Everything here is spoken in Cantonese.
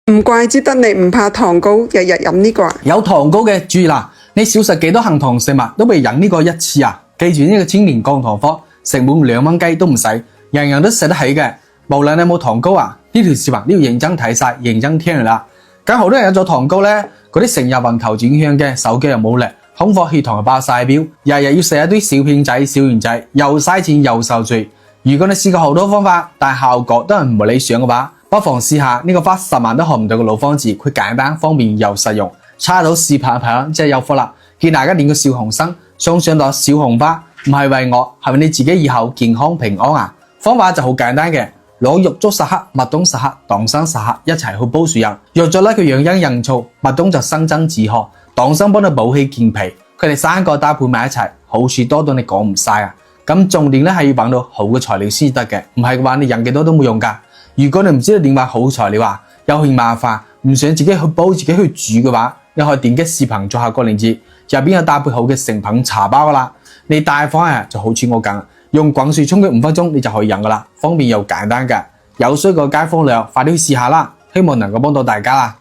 唔怪之得你唔怕糖糕，日日飲呢個啊！有糖糕嘅注意啦，你少食幾多含糖食物都比飲呢個一次啊！記住呢個青年降糖課，成本2蚊雞都唔使，人人都食得起嘅。無論你有冇糖糕啊，呢條視頻都要認真睇晒，認真聽啦。咁好多人有咗糖糕咧，嗰啲成日暈頭轉向嘅，手機又冇力，空腹血糖又爆晒表，日日要食一堆小片仔、小圓仔，又嘥錢又受罪。如果你試過好多方法，但效果都係唔理想嘅話，不妨試下呢個花10萬都學唔到嘅老方子，佢簡單方便又實用。插到視頻旁即係有福啦！見大家練個小紅生，送上朵小紅花，唔係為我，係為你自己以後健康平安啊！方法就好簡單嘅，攞玉竹10克、麥冬10克、黨參10克一齊去煲水飲。玉竹咧佢養陰潤燥，麥冬就生津止渴，黨參幫你補氣健脾，佢哋3個搭配埋一齊，好處多到你講唔晒啊！咁重點咧係要揾到好嘅材料先得嘅，唔係嘅話你飲幾多都冇用噶。如果你唔知道點揾好材料啊，又嫌麻煩，唔想自己去煲自己去煮嘅話，你可以點擊視頻左下角鏈接，入邊有搭配好嘅成品茶包噶啦。你帶翻嚟就好似我咁，用滾水沖佢5分鐘，你就可以飲噶啦，方便又簡單嘅。有需要嘅街坊朋友快啲去試下啦，希望能夠幫到大家啦。